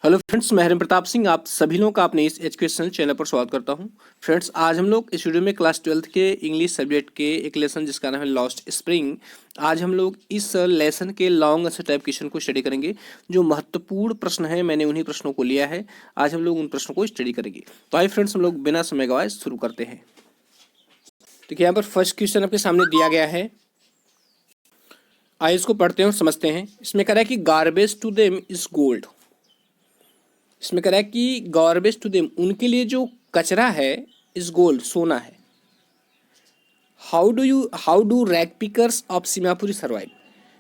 Hello friends, मैं हरिम प्रताप सिंह आप सभी लोगों का अपने इस एजुकेशन चैनल पर स्वागत करता हूं। फ्रेंड्स, आज हम लोग इस वीडियो में क्लास 12th के इंग्लिश सब्जेक्ट के एक लेसन जिसका नाम है लॉस्ट स्प्रिंग। आज हम लोग इस लेसन के लॉन्ग आंसर टाइप क्वेश्चन को स्टडी करेंगे। जो महत्वपूर्ण प्रश्न है मैंने उन्हीं प्रश्नों को लिया है। आज हम लोग उन प्रश्नों को स्टडी करेंगे। तो आइए फ्रेंड्स, हम लोग बिना समय गवाए शुरू करते हैं। देखिए, यहाँ पर फर्स्ट क्वेश्चन आपके सामने दिया गया है। आइए इसको पढ़ते हैं और समझते हैं। इसमें कह रहा है कि garbage to them is gold. इसमें कह रहा है कि गार्बेज टू देम, उनके लिए जो कचरा है, इज गोल्ड, सोना है। How do rag pickers of Seemapuri survive.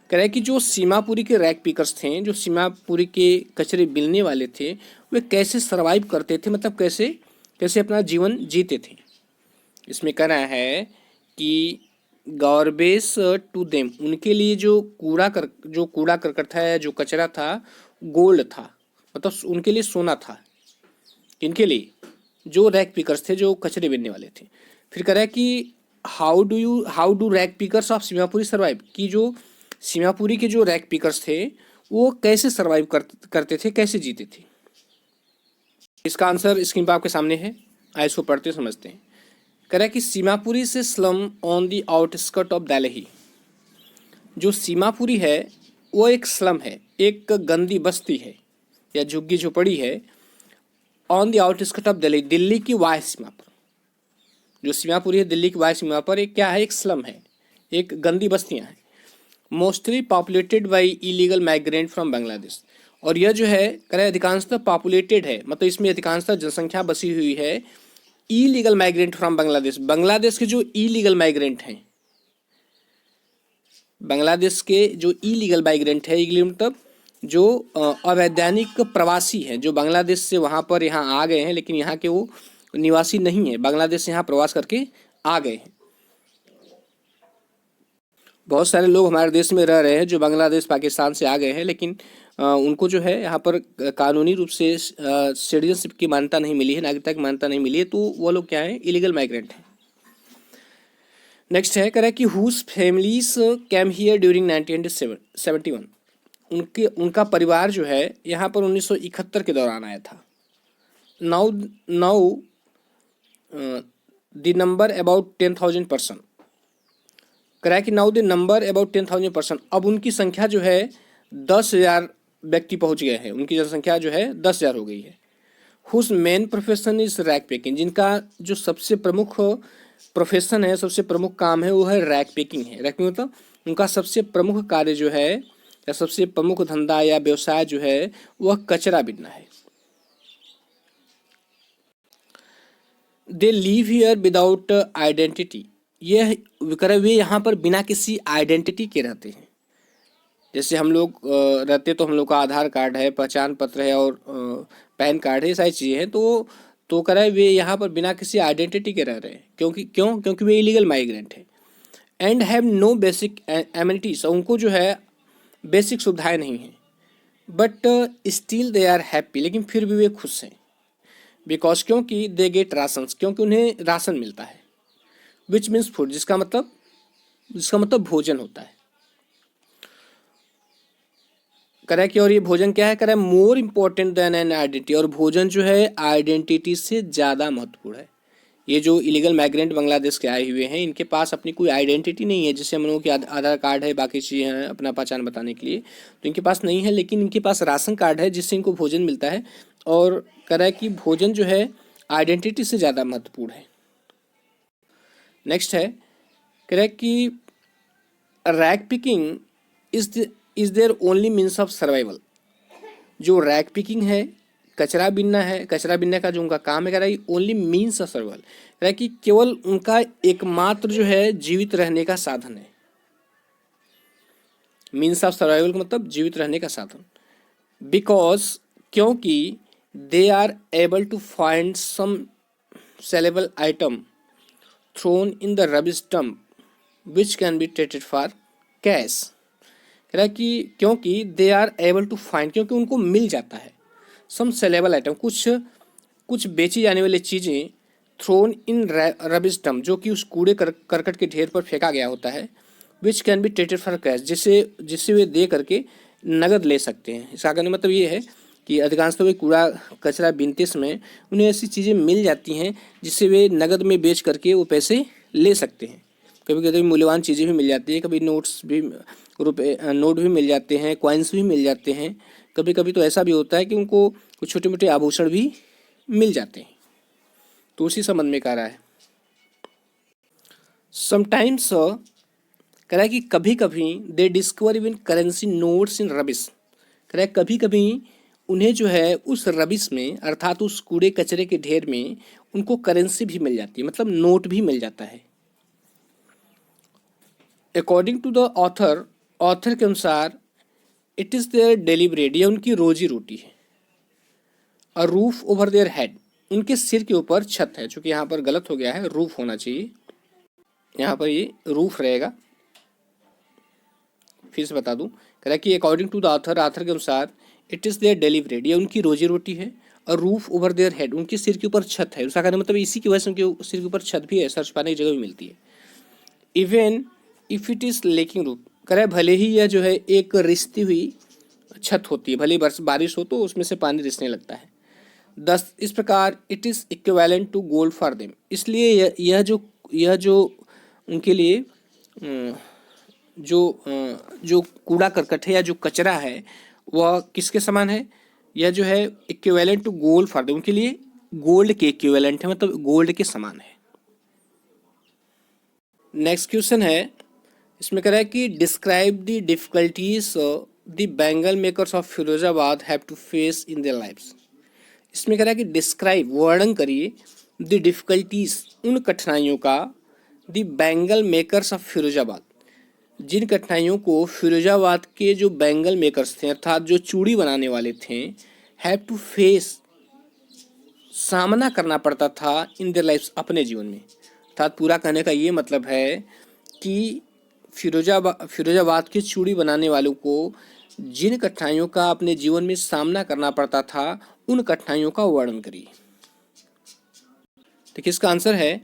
कह रहा है कि जो सीमापुरी के रैक पिकर्स थे, जो सीमापुरी के कचरे बिलने वाले थे, वे कैसे सर्वाइव करते थे, मतलब कैसे कैसे अपना जीवन जीते थे। इसमें कह रहा है कि गार्बेज टू देम, उनके लिए जो कूड़ा करकट था, जो कचरा था, गोल्ड था, मतलब उनके लिए सोना था। इनके लिए जो रैक पिकर्स थे, जो कचरे बिनने वाले थे। फिर कह रहा है कि how do rag pickers of Seemapuri survive, कि जो सीमापुरी के जो रैक पिकर्स थे वो कैसे सर्वाइव करते थे, कैसे जीते थे। इसका आंसर स्क्रीन पर आपके सामने है। आइए इसको पढ़ते समझते हैं। कह रहा है कि सीमापुरी से slum on the outskirt of Delhi. जो सीमापुरी है वो एक स्लम है, एक गंदी बस्ती है या झुग्गी झोपड़ी है। On the outskirt of Delhi, Delhi की वाय सीमा पर। जो सीमापुरी है दिल्ली की वाय सीमा पर, एक क्या है, एक स्लम है, एक गंदी बस्तियां हैं। Mostly populated by illegal migrant from Bangladesh. और यह जो है कह रहे अधिकांशतः पॉपुलेटेड है, मतलब इसमें अधिकांशतः जनसंख्या बसी हुई है illegal migrant from Bangladesh. Bangladesh के जो इलीगल माइग्रेंट हैं, बांग्लादेश के जो इलीगल माइग्रेंट है, इलीगल मतलब जो अवैधानिक प्रवासी हैं, जो बांग्लादेश से वहाँ पर यहाँ आ गए हैं, लेकिन यहाँ के वो निवासी नहीं है, बांग्लादेश से यहाँ प्रवास करके आ गए हैं। बहुत सारे लोग हमारे देश में रह रहे हैं जो बांग्लादेश पाकिस्तान से आ गए हैं, लेकिन उनको जो है यहाँ पर कानूनी रूप से सिटीजनशिप की मान्यता नहीं मिली है, नागरिकता की मान्यता नहीं मिली है, तो वो लोग क्या है, इलीगल माइग्रेंट हैं। नेक्स्ट है, कह रहा है कि whose families came here during 1971। उनका परिवार जो है यहाँ पर 1971 के दौरान आया था। Now the number about 10,000 person. कह रहा है कि now the number about 10,000 person, अब उनकी संख्या जो है 10,000 व्यक्ति पहुंच गए हैं, उनकी जनसंख्या जो है 10,000 हो गई है। Whose main profession is rag picking, जिनका जो सबसे प्रमुख प्रोफेशन है, सबसे प्रमुख काम है, वो है रैक पिकिंग है। रैक पिकिंग मतलब उनका सबसे प्रमुख कार्य जो है, या सबसे प्रमुख धंधा या व्यवसाय जो है, वह कचरा बिनना है। They live here without identity. यह वे यहाँ पर बिना किसी आइडेंटिटी के रहते हैं। जैसे हम लोग रहते तो हम लोग का आधार कार्ड है, पहचान पत्र है और पैन कार्ड है, सारी चीज़ें हैं। तो कह रहा है वे यहाँ पर बिना किसी आइडेंटिटी के रह रहे हैं। क्योंकि वे इलीगल माइग्रेंट हैं। And have no basic amenities, उनको जो है बेसिक सुविधाएं नहीं हैं। But still they are happy, लेकिन फिर भी वे खुश हैं। बिकॉज क्योंकि दे गेट राशन, क्योंकि उन्हें राशन मिलता है। विच मीन्स फूड, जिसका मतलब भोजन होता है। करें कि और ये भोजन क्या है, करें more important then an identity, और भोजन जो है आइडेंटिटी से ज़्यादा महत्वपूर्ण है। ये जो इलीगल माइग्रेंट बांग्लादेश के आए हुए हैं, इनके पास अपनी कोई आइडेंटिटी नहीं है। जैसे हम लोगों के आधार कार्ड है, बाकी चीज़ें हैं अपना पहचान बताने के लिए, तो इनके पास नहीं है, लेकिन इनके पास राशन कार्ड है जिससे इनको भोजन मिलता है। और कह रहा है कि भोजन जो है आइडेंटिटी से ज़्यादा महत्वपूर्ण है। नेक्स्ट है, कह रहा है कि rag picking is their only means of survival. जो रैक पिकिंग है, कचरा बिनना है, कचरा बिनने का जो उनका काम है, कह रहा है ओनली मीन्स ऑफ सर्वाइवल, कह रहा है कि केवल उनका एकमात्र जो है जीवित रहने का साधन है। मीन्स ऑफ सर्वाइवल का मतलब जीवित रहने का साधन। बिकॉज क्योंकि they are able to find some saleable item thrown in the rubbish dump which can be traded for cash. कह रहा है कि क्योंकि they are able to find, क्योंकि उनको मिल जाता है सम सेलेबल आइटम, कुछ बेची जाने वाली चीज़ें, थ्रोन इन रबिश डंप, जो कि उस कूड़े करकट के ढेर पर फेंका गया होता है, विच can be traded for cash, जिससे वे दे करके नगद ले सकते हैं। इसका कहने मतलब ये है कि अधिकांशतः वे कूड़ा कचरा बीनते समय उन्हें ऐसी चीज़ें मिल जाती हैं जिससे वे नगद में बेच करके वो पैसे ले सकते हैं। कभी कभी मूल्यवान चीज़ें भी मिल जाती हैं, कभी नोट्स भी, रुपए नोट भी मिल जाते हैं, कॉइन्स भी मिल जाते हैं। कभी कभी तो ऐसा भी होता है कि उनको कुछ छोटे मोटे आभूषण भी मिल जाते हैं। तो उसी संबंध में कह रहा है समटाइम्स, कह रहा है कि कभी कभी दे डिस्कवर इवन करेंसी नोट्स इन रबिश। कह रहा है कभी कभी उन्हें जो है उस रबिश में अर्थात उस कूड़े कचरे के ढेर में उनको करेंसी भी मिल जाती है, मतलब नोट भी मिल जाता है। According to the author, author के अनुसार it is their daily bread, यह उनकी रोजी रोटी है। A roof over their head, उनके सिर के ऊपर छत है। चूंकि यहाँ पर गलत हो गया है, रूफ होना चाहिए, यहाँ पर ये रूफ रहेगा। फिर से बता दूं, कह रहा है कि according to the author, author के अनुसार it is their daily bread, ये उनकी रोजी रोटी है। और रूफ ओवर देयर हेड, उनके सिर के ऊपर छत है। उसका कहना मतलब इसी की वजह से उनके सिर के ऊपर छत भी है, सर छुपाने की जगह भी मिलती है। Even if it is lacking roof, कह रहा है भले ही यह जो है एक रिसती हुई छत होती है, भले ही बारिश हो तो उसमें से पानी रिसने लगता है। दस इस प्रकार it is equivalent to gold for them, इसलिए यह जो उनके लिए जो कूड़ा करकट है या जो कचरा है वह किसके समान है? यह जो है equivalent to gold for them, उनके लिए गोल्ड के इक्विवेलेंट है, मतलब गोल्ड के समान है। नेक्स्ट क्वेश्चन है, इसमें कह रहा है कि describe the difficulties the bangle makers of Firozabad have to face in their lives. इसमें कह रहा है कि डिस्क्राइब, वर्णन करिए, द डिफिकल्टीज, उन कठिनाइयों का, the bangle makers of Firozabad, जिन कठिनाइयों को फिरोजाबाद के जो बैंगल मेकर्स थे अर्थात जो चूड़ी बनाने वाले थे, हैव टू फेस, सामना करना पड़ता था, इन देयर लाइफ्स, अपने जीवन में। अर्थात पूरा कहने का ये मतलब है कि फिरोजाबाद के चूड़ी बनाने वालों को जिन कठिनाइयों का अपने जीवन में सामना करना पड़ता था उन कठिनाइयों का वर्णन करिए। देखिए इसका आंसर है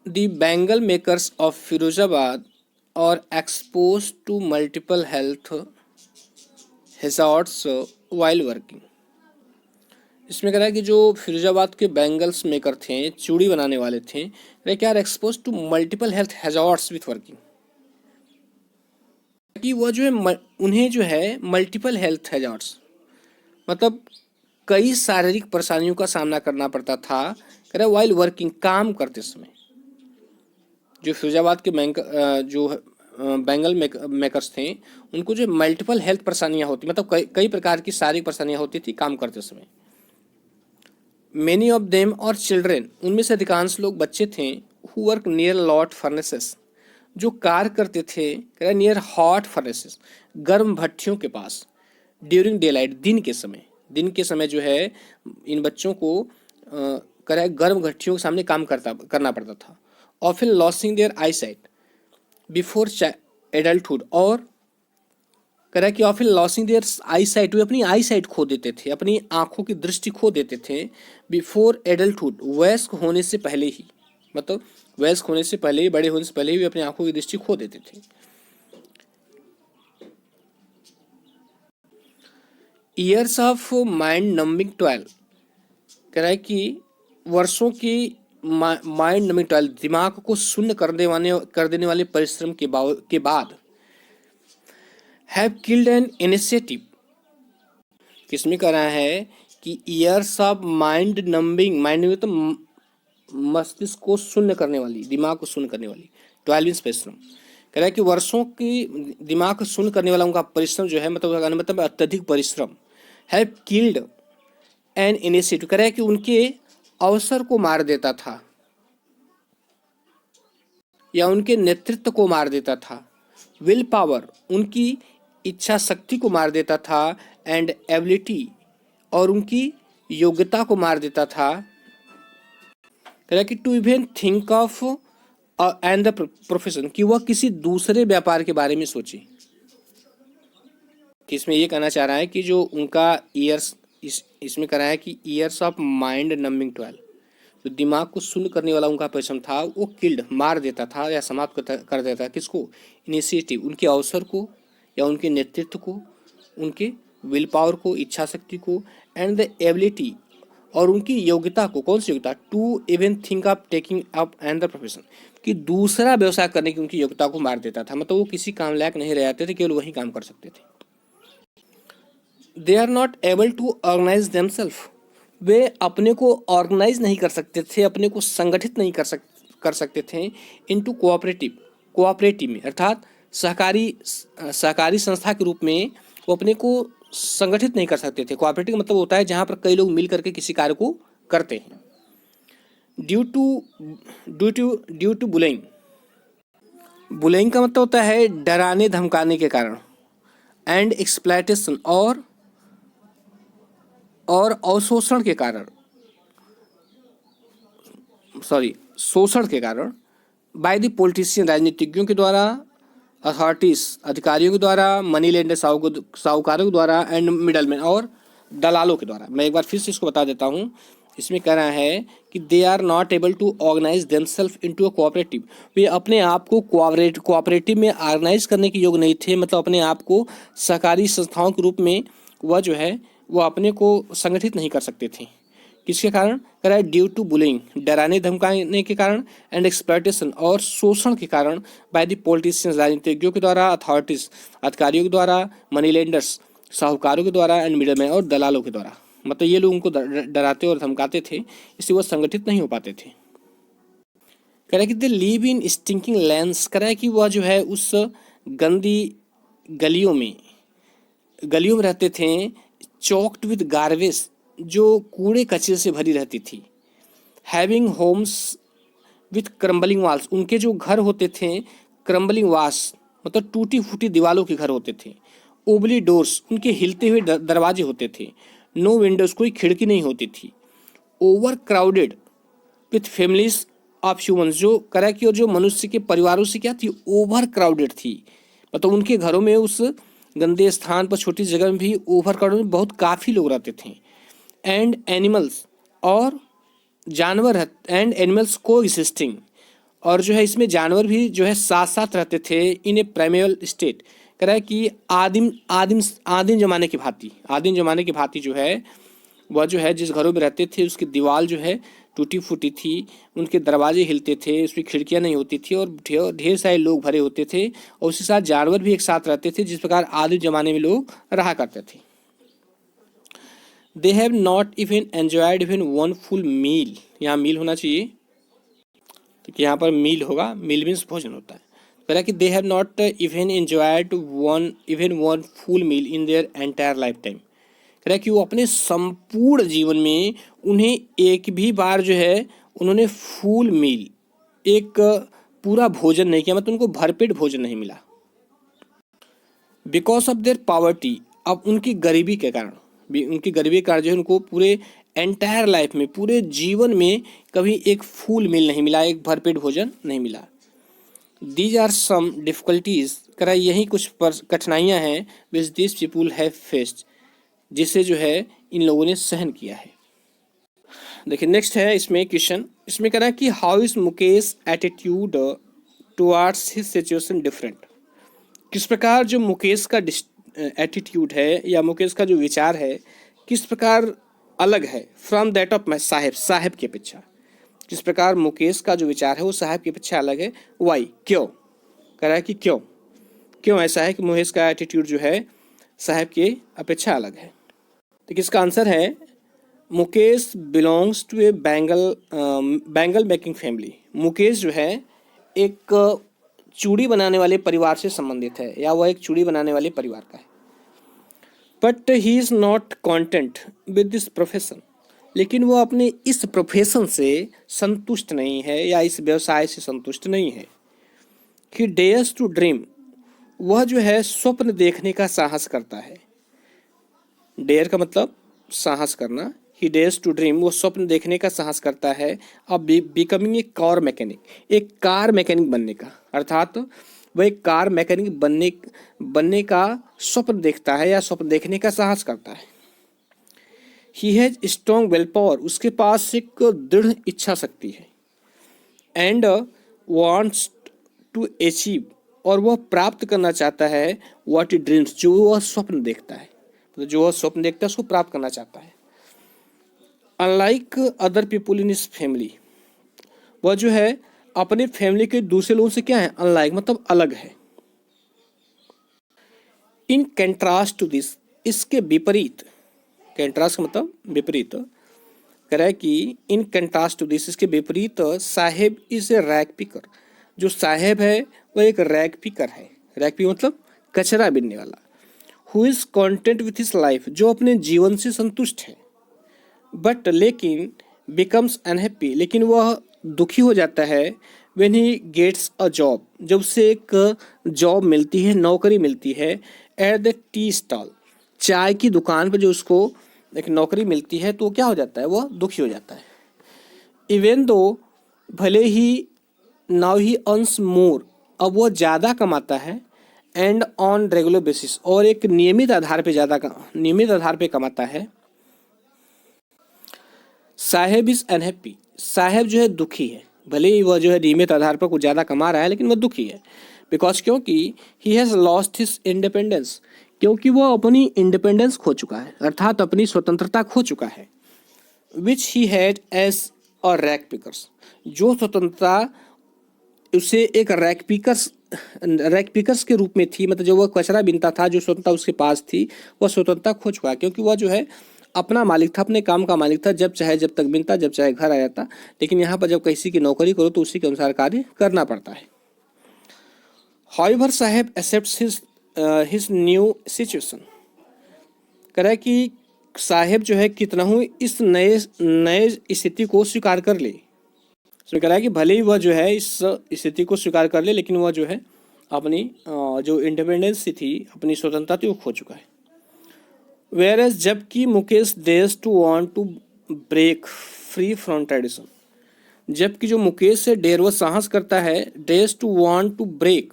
the bangle makers of Firozabad और expose to multiple health hazards while working. इसमें कह रहा है कि जो फिरोजाबाद के बैंगल्स मेकर थे, चूड़ी बनाने वाले थे, वे क्या expose to multiple health hazards with working, कि वह जो है उन्हें जो है मल्टीपल हेल्थ हैजार्ड्स, मतलब कई शारीरिक परेशानियों का सामना करना पड़ता था, कह रहा है वाइल वर्किंग, काम करते समय। जो फिरोजाबाद के बैंगल मेकर्स थे उनको जो मल्टीपल हेल्थ परेशानियां होती, मतलब कई प्रकार की शारीरिक परेशानियां होती थी काम करते समय। मेनी ऑफ देम और चिल्ड्रेन, उनमें से अधिकांश लोग बच्चे थे, who work near lot furnaces, जो कार्य करते थे नियर हॉट फर्नेसेस, गर्म भट्टियों के पास, ड्यूरिंग डे लाइट, दिन के समय जो है इन बच्चों को गर्म भट्टियों के सामने काम करना पड़ता था। Often losing their eyesight before adulthood, और कह रहा है कि often losing their eyesight, वे अपनी आई साइट खो देते थे, अपनी आंखों की दृष्टि खो देते थे, बिफोर एडल्टहुड, वयस्क होने से पहले ही, मतलब वयस्क होने से पहले ही, बड़े होने से पहले ही वे अपनी आंखों की दृष्टि खो देते थे। Years of mind numbing toil, कह रहा है कि वर्षों की माइंड नंबिंग टॉयल, दिमाग को शून्य कर देने वाले परिश्रम के बाद, हैव किल्ड एन इनिशिएटिव, किसमें कह रहा है कि ईयर्स ऑफ माइंड नंबिंग तो मस्तिष्क को शून्य करने वाली, दिमाग को शून्य करने वाली, 12 परिश्रम, कह रहा है कि वर्षों की दिमाग को शून्य करने वाला उनका परिश्रम जो है, मतलब अत्यधिक परिश्रम, हैव किल्ड एन इनिशिएटिव, कह रहा है कि उनके अवसर को मार देता था या उनके नेतृत्व को मार देता था, विल पावर, उनकी इच्छा शक्ति को मार देता था, एंड एबिलिटी, और उनकी योग्यता को मार देता था, कह रहा है कि to even think of and the profession, कि वह किसी दूसरे व्यापार के बारे में सोचे। कि इसमें यह कहना चाह रहा है कि जो उनका ईयर्स, इसमें कह रहा है कि ईयर्स ऑफ माइंड नंबिंग 12, जो दिमाग को शून्य करने वाला उनका परिश्रम था, वो किल्ड, मार देता था या समाप्त कर देता था, किसको? इनिशिएटिव, उनके अवसर को या उनके नेतृत्व को, उनके विल पावर को, इच्छा शक्ति को, एंड द एबिलिटी और उनकी योग्यता को, कौन सी योग्यता, to even think of taking up another profession, कि दूसरा व्यवसाय करने की उनकी योग्यता को मार देता था। मतलब वो किसी काम लायक नहीं रह जाते थे, केवल वही काम कर सकते थे। They are not able to organise themself, वे अपने को ऑर्गेनाइज नहीं कर सकते थे, अपने को संगठित नहीं कर सकते थे इनटू कोऑपरेटिव में, अर्थात सहकारी संस्था के रूप में वो अपने को संगठित नहीं कर सकते थे। कोऑपरेटिव मतलब होता है जहाँ पर कई लोग मिल करके किसी कार्य को करते हैं। ड्यू टू बुलिंग, बुलिंग का मतलब होता है डराने धमकाने के कारण, एंड एक्सप्लॉयटेशन और अवशोषण के कारण, शोषण के कारण, बाय द पॉलिटिशियन, राजनीतिज्ञों के द्वारा, अथॉरिटीज, अधिकारियों के द्वारा, मनी लेंडर, साहूकारों के द्वारा, एंड मिडलमैन और दलालों के द्वारा। मैं एक बार फिर से इसको बता देता हूँ। इसमें कह रहा है कि they are not able to organise themself into a cooperative, वे अपने आप को कोऑपरेटिव में ऑर्गेनाइज करने के योग्य नहीं थे। मतलब अपने आप को सहकारी संस्थाओं के रूप में वह जो है वो अपने को संगठित नहीं कर सकते थे। किसके कारण कह रहा है, ड्यू टू बुलिंग, डराने धमकाने के कारण, एंड एक्सप्लॉयटेशन और शोषण के कारण, बाय द पॉलिटिशियंस, राजनीतिज्ञों के द्वारा, अथॉरिटीज, अधिकारियों के द्वारा, मनी लेंडर्स, साहूकारों के द्वारा, एंड मिडलमैन और दलालों के द्वारा। मतलब ये लोग उनको डराते और धमकाते थे, इससे वो संगठित नहीं हो पाते थे। कह रहा है कि they live in stinking lands, कह रहा है कि वह जो है उस गंदी गलियों में रहते थे, चौक्ड विद गार्बेज, जो कूड़े कचरे से भरी रहती थी, having homes with crumbling walls, उनके जो घर होते थे क्रम्बलिंग वाल्स मतलब टूटी फूटी दीवालों के घर होते थे, ओबली डोर्स, उनके हिलते हुए दरवाजे होते थे, नो विंडोज, कोई खिड़की नहीं होती थी, over crowded with families of humans, जो करा कि और जो मनुष्य के परिवारों से क्या थी, ओवर क्राउडेड थी। मतलब उनके घरों में उस गंदे स्थान पर, छोटी जगह में भी ओवर क्राउडेड में बहुत काफ़ी लोग रहते थे, एंड एनिमल्स और जानवर, एंड एनिमल्स को एग्जिस्टिंग, और जो है इसमें जानवर भी जो है साथ साथ रहते थे, इन ए प्राइमेवल स्टेट, कह रहा है कि आदिम जमाने की भांति जो है वह जो है जिस घरों में रहते थे उसकी दीवार जो है टूटी फूटी थी, उनके दरवाजे हिलते थे, उसमें खिड़कियां नहीं होती थी, और ढेर सारे लोग भरे होते थे, और उसके साथ जानवर भी एक साथ रहते थे, जिस प्रकार आदिम जमाने में लोग रहा करते थे। They have not even enjoyed even one full meal, यहाँ मील होना चाहिए, तो यहाँ पर मील होगा, मील मीन्स भोजन होता है। कह रहा कि they have not even enjoyed one full meal in their entire life time, कह रहा कि वो अपने संपूर्ण जीवन में उन्हें एक भी बार जो है उन्होंने फुल मील, एक पूरा भोजन नहीं किया, मतलब उनको भरपेट भोजन नहीं मिला। बिकॉज ऑफ देयर पॉवर्टी, अब उनकी गरीबी के कारण जो है उनको पूरे एंटायर लाइफ में, पूरे जीवन में कभी एक फुल मील नहीं मिला, एक भरपेट भोजन नहीं मिला। दीज आर सम डिफिकल्टीज, कह रहा यही कुछ कठिनाइयाँ हैं which this people have faced, जिसे जो है इन लोगों ने सहन किया है। देखिए नेक्स्ट है इसमें क्वेश्चन, इसमें कह रहा है कि how is Mukesh attitude towards his situation different, किस प्रकार जो मुकेश का एटीट्यूड है या मुकेश का जो विचार है किस प्रकार अलग है फ्रॉम दैट ऑफ माई साहेब की अपेक्षा, किस प्रकार मुकेश का जो विचार है वो साहब की अपेक्षा अलग है। वाई, क्यों, कह रहा है कि क्यों ऐसा है कि मुकेश का एटीट्यूड जो है साहब की अपेक्षा अलग है। तो किसका आंसर है, Mukesh belongs to a bangle making family, Mukesh जो है एक चूड़ी बनाने वाले परिवार से संबंधित है, या वह एक चूड़ी बनाने वाले परिवार का है। But he is not content with this profession, लेकिन वो अपने इस प्रोफेशन से संतुष्ट नहीं है या इस व्यवसाय से संतुष्ट नहीं है। ही डेयर्स टू ड्रीम, वह जो है स्वप्न देखने का साहस करता है। डेयर का मतलब साहस करना, ही डेयर्स टू ड्रीम, वो स्वप्न देखने का साहस करता है। अब बिकमिंग ए कार मैकेनिक, एक कार मैकेनिक बनने का, अर्थात वह एक कार मैकेनिक बनने का स्वप्न देखता है या स्वप्न देखने का साहस करता है। He has strong will power, उसके पास एक दृढ़ इच्छा शक्ति है। एंड वांट्स टू अचीव, और वह प्राप्त करना चाहता है व्हाट ही ड्रीम्स, जो वह स्वप्न देखता है। तो जो वह स्वप्न देखता है उसको प्राप्त करना चाहता है। Unlike other people in his family, वह जो है अपने फैमिली के दूसरे लोगों से क्या है, अनलाइक मतलब अलग है। इन कंट्रास्ट टू दिस, इसके विपरीत, कंट्रास्ट मतलब विपरीत, कह रहा है कि इन कंट्रास्ट टू दिस, इसके विपरीत साहेब इज ए रैग पिकर, जो साहेब है वह एक रैग पिकर है। रैग पिकर मतलब कचरा बीनने वाला। Who is content with his life, जो अपने जीवन से संतुष्ट है। बट लेकिन बिकम्स अनहैप्पी, लेकिन वह दुखी हो जाता है। When he gets a job, जब उसे एक जॉब मिलती है, नौकरी मिलती है। एट द टी स्टॉल, चाय की दुकान पर जो उसको एक नौकरी मिलती है, तो वो क्या हो जाता है, वह दुखी हो जाता है। इवन दो, भले ही नाउ ही अर्न्स मोर, अब वह ज़्यादा कमाता है। एंड ऑन रेगुलर बेसिस, और एक नियमित आधार पे नियमित आधार पे कमाता है। साहेब इज अनहैप्पी, साहेब जो है दुखी है, भले ही वह जो है नियमित आधार पर कुछ ज़्यादा कमा रहा है, लेकिन वह दुखी है। बिकॉज क्योंकि he has lost his independence, क्योंकि वह अपनी इंडिपेंडेंस खो चुका है, अर्थात अपनी स्वतंत्रता खो चुका है। Which he had as a rag pickers, जो स्वतंत्रता उसे एक रैग पिकर्स के रूप में थी, मतलब जो वह कचरा बीनता था, जो स्वतंत्रता उसके पास थी, वह स्वतंत्रता खो चुका है। क्योंकि वह जो है अपना मालिक था, अपने काम का मालिक था, जब चाहे जब तक बीनता, जब चाहे घर आ जाता। लेकिन यहाँ पर जब किसी की नौकरी करो तो उसी के अनुसार कार्य करना पड़ता है। हाउएवर साहेब एक्सेप्ट्स हिज न्यू सिचुएशन, कह रहा है कि साहेब जो है कितना हूँ इस नए स्थिति को स्वीकार कर ले। उसमें कह रहा है कि भले ही वह जो है इस स्थिति को स्वीकार कर ले, लेकिन वह जो है अपनी जो इंडिपेंडेंस थी, अपनी स्वतंत्रता थी, वो खो चुका है। वेयर एज, जबकि Mukesh dares to want to break free from tradition, जबकि जो मुकेश है डेर वह साहस करता है, dares to want to break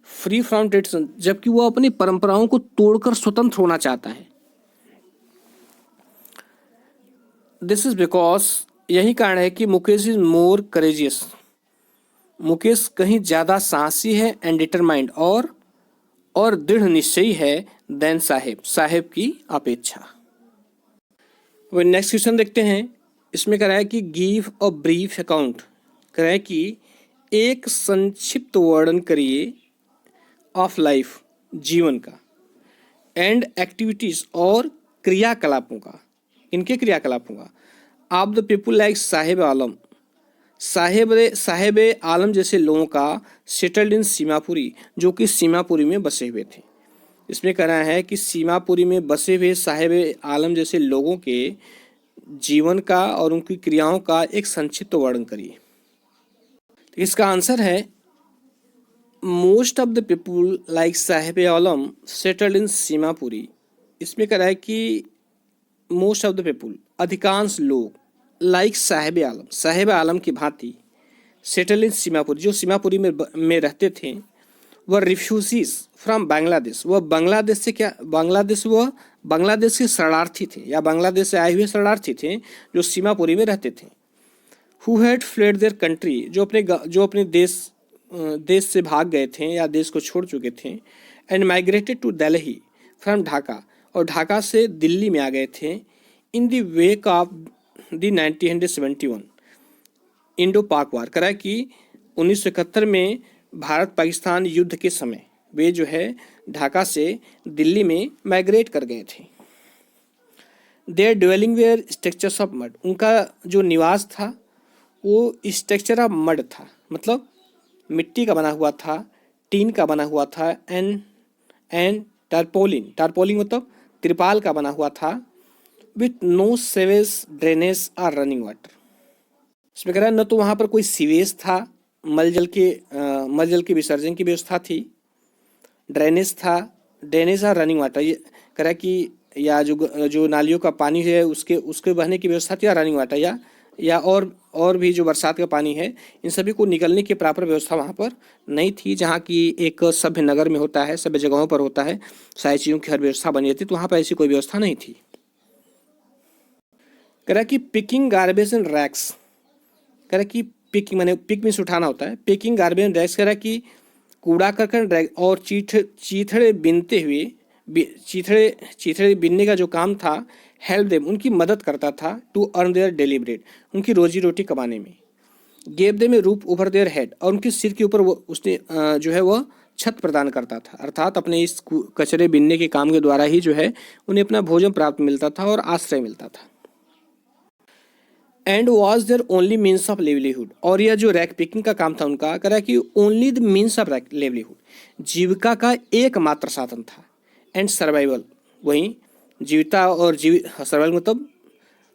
free from tradition, जबकि वह अपनी परंपराओं को तोड़कर स्वतंत्र होना चाहता है। दिस इज बिकॉज, यही कारण है कि Mukesh is more courageous, Mukesh कहीं ज़्यादा साहसी है, एंड डिटरमाइंड, और दृढ़ निश्चयी है, देन साहेब की अपेक्षा। वह नेक्स्ट क्वेश्चन देखते हैं। इसमें कह रहा है कि गिव अ ब्रीफ अकाउंट, कह रहा है कि एक संक्षिप्त वर्णन करिए ऑफ लाइफ, जीवन का, एंड एक्टिविटीज, और क्रियाकलापों का, इनके क्रियाकलापों का, of the people like Saheb आलम, साहेब आलम जैसे लोगों का, सेटल्ड इन सीमापुरी, जो कि सीमापुरी में बसे हुए थे। इसमें कह रहा है कि सीमापुरी में बसे हुए साहेब आलम जैसे लोगों के जीवन का और उनकी क्रियाओं का एक संक्षिप्त वर्णन करिए। इसका आंसर है most of the people like Saheb Alam settled in Seemapuri. इसमें कह रहा है कि मोस्ट ऑफ द पीपुल, अधिकांश लोग, लाइक साहेब आलम की भांति, सेटल इन सीमापुरी, जो सीमापुरी में रहते थे, वह रिफ्यूजीज फ्रॉम बांग्लादेश, वह बांग्लादेश से बांग्लादेश के शरणार्थी थे, या बांग्लादेश से आए हुए शरणार्थी थे, जो सीमापुरी में रहते थे। Who had fled their country, जो अपने देश से भाग गए थे या देश को छोड़ चुके थे। And migrated to Delhi from Dhaka, और ढाका से दिल्ली में आ गए थे। In the wake of the 1971 Indo Pak war, करा कि 1971 में भारत पाकिस्तान युद्ध के समय वे जो है ढाका से दिल्ली में माइग्रेट कर गए थे। There dwelling were structures of mud, उनका जो निवास था वो स्ट्रक्चर ऑफ मड था, मतलब मिट्टी का बना हुआ था, टीन का बना हुआ था, एंड टारपोलिन मतलब त्रिपाल का बना हुआ था। विथ नो सीवेज ड्रेनेज और रनिंग वाटर, इसमें कह रहा है न तो वहाँ पर कोई सीवेज था, मल जल के विसर्जन की व्यवस्था थी, ड्रेनेज और रनिंग वाटर, ये कह रहा है कि या जो नालियों का पानी है उसके बहने की व्यवस्था थी, या रनिंग वाटर या और भी जो बरसात का पानी है, इन सभी को निकलने की प्रॉपर व्यवस्था वहाँ पर नहीं थी। जहाँ की एक सभ्य नगर में होता है, सभ्य जगहों पर होता है, सारी चीज़ों की हर व्यवस्था बनी रहती, तो वहाँ पर ऐसी कोई व्यवस्था नहीं थी। कह रहा कि पिकिंग गार्बेज एंड रैक्स, कह रहा कि पिकिंग माने पिक मीन्स उठाना होता है, पिकिंग गार्बेज एंड रैक्स, कह रहा कि कूड़ा करकट और चीथड़े बीनते हुए चीथड़े चीथड़े बिनने का जो काम था, हेल्प देम उनकी मदद करता था, to earn their daily bread उनकी रोजी रोटी कमाने में, gave them a roof over their head और उनके सिर के ऊपर वो उसने जो है वह छत प्रदान करता था। अर्थात अपने इस कचरे बिनने के काम के द्वारा ही जो है उन्हें अपना भोजन प्राप्त मिलता था और आश्रय मिलता था। And was their only means of livelihood और यह जो रैक पिकिंग का काम था उनका, कह रहा है कि only the means of livelihood जीविका का एकमात्र साधन था। एंड सर्वाइवल वहीं जीविता और सर्वाइवल मतलब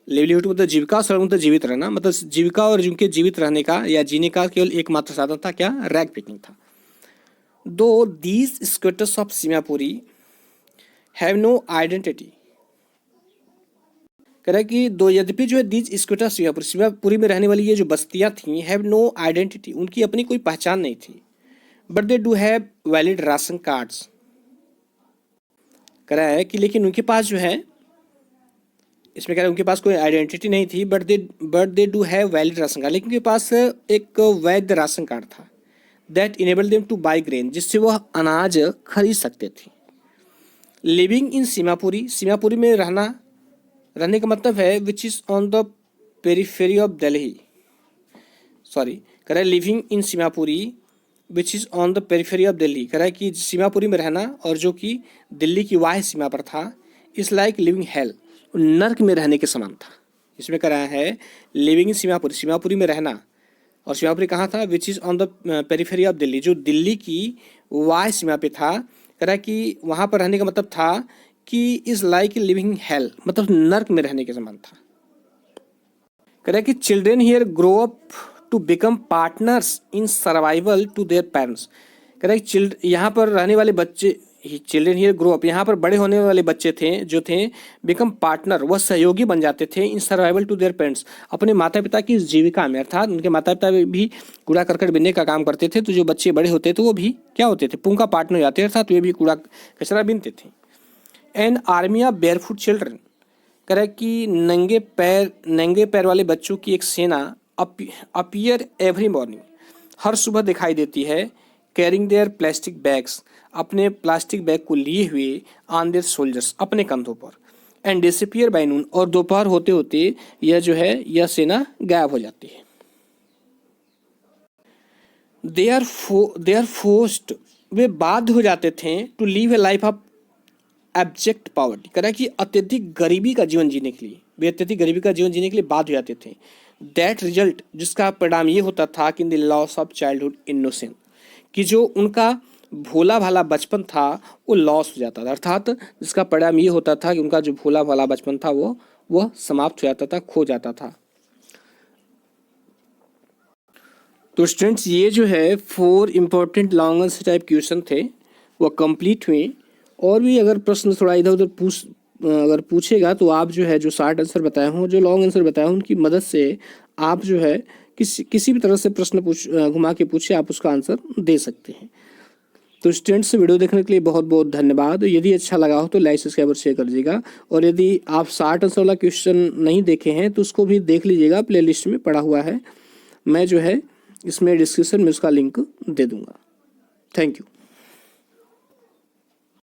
लिवलीहुड मतलब जीविका और सर्वाइवल मतलब जीवित रहना, मतलब जीविका और जिनके जीवित रहने का या जीने का केवल एकमात्र साधन था क्या, रैक पिकिंग था। दो these squatters of Seemapuri have no identity, कह रहा है कि दो यद्यपि जो है दीज स्क्वेटर्स सीमापुरी में रहने वाली ये जो बस्तियां थी, हैव नो आइडेंटिटी उनकी अपनी कोई पहचान नहीं थी, but they do have valid ration cards, कह रहा है कि लेकिन उनके पास जो है, इसमें कह रहा है उनके पास कोई आइडेंटिटी नहीं थी, but they do have valid ration card, लेकिन उनके पास एक वैध राशन कार्ड था, that enable them two by grain जिससे वह अनाज खरीद सकते थे। लिविंग इन सीमापुरी, सीमापुरी में रहने का मतलब है which is on the periphery of Delhi, sorry कह रहा है living in Seemapuri which is on the periphery of Delhi, कह रहा है कि सीमापुरी में रहना और जो कि दिल्ली की वाह्य सीमा पर था, इज़ लाइक लिविंग हेल नर्क में रहने के समान था। इसमें कह रहा है लिविंग इन सीमापुरी, सीमापुरी में रहना, और सीमापुरी कहाँ था, which is on the periphery of Delhi जो दिल्ली की वाह्य सीमा पे था, कह रहा है कि वहाँ पर रहने का मतलब था कि इज लाइक लिविंग हेल मतलब नर्क में रहने के समान था। कह रहा है कि children here grow up to become partners in survival to their parents, कह रहा है कि यहाँ पर रहने वाले बच्चे, चिल्ड्रेन हियर ग्रो अप यहाँ पर बड़े होने वाले बच्चे थे जो थे, बिकम पार्टनर वह सहयोगी बन जाते थे, इन सर्वाइवल टू देयर पेरेंट्स अपने माता पिता की जीविका में, अर्थात उनके माता पिता भी कूड़ा करकट बिनने का काम करते थे, तो जो बच्चे बड़े होते थे वो भी क्या होते थे, पुंगा पार्टनर हो जाते थे, अर्थात वे भी कूड़ा कचरा बिनते थे। An army of barefoot children, कह रहा है कि नंगे पैर वाले बच्चों की एक सेना अपीयर एवरी मॉर्निंग हर सुबह दिखाई देती है, कैरिंग देयर प्लास्टिक बैग्स अपने प्लास्टिक बैग को लिए हुए, ऑन देयर शोल्डर्स अपने कंधों पर, एंड डिसअपियर बाय नून और दोपहर होते होते यह जो है यह सेना गायब हो जाती है। दे आर फोर्स्ड वे बाध्य हो जाते थे, to live a life of abject poverty, कह रहा है कि अत्यधिक गरीबी का जीवन जीने के लिए, वे अत्यधिक गरीबी का जीवन जीने के लिए बाध्य हो जाते थे। दैट रिजल्ट जिसका परिणाम ये होता था कि in the loss of childhood innocence कि जो उनका भोला भाला बचपन था वो लॉस हो जाता था, अर्थात जिसका परिणाम ये होता था कि उनका जो भोला भाला बचपन था वो समाप्त हो जाता था, खो जाता था। तो स्टूडेंट्स ये जो है 4 important long answer type question थे वो कंप्लीट हुए, और भी अगर प्रश्न थोड़ा इधर उधर अगर पूछेगा तो आप जो है जो शॉर्ट आंसर बताए हों, जो लॉन्ग आंसर बताए हों, उनकी मदद से आप जो है किसी भी तरह से प्रश्न घुमा के पूछे आप उसका आंसर दे सकते हैं। तो स्टूडेंट्स वीडियो देखने के लिए बहुत बहुत धन्यवाद। यदि अच्छा लगा हो तो लाइक सब्सक्राइब और शेयर कर दीजिएगा, और यदि आप शॉर्ट आंसर वाला क्वेश्चन नहीं देखे हैं तो उसको भी देख लीजिएगा, प्लेलिस्ट में पड़ा हुआ है, मैं जो है इसमें डिस्क्रिप्शन में उसका लिंक दे दूँगा। Thank you.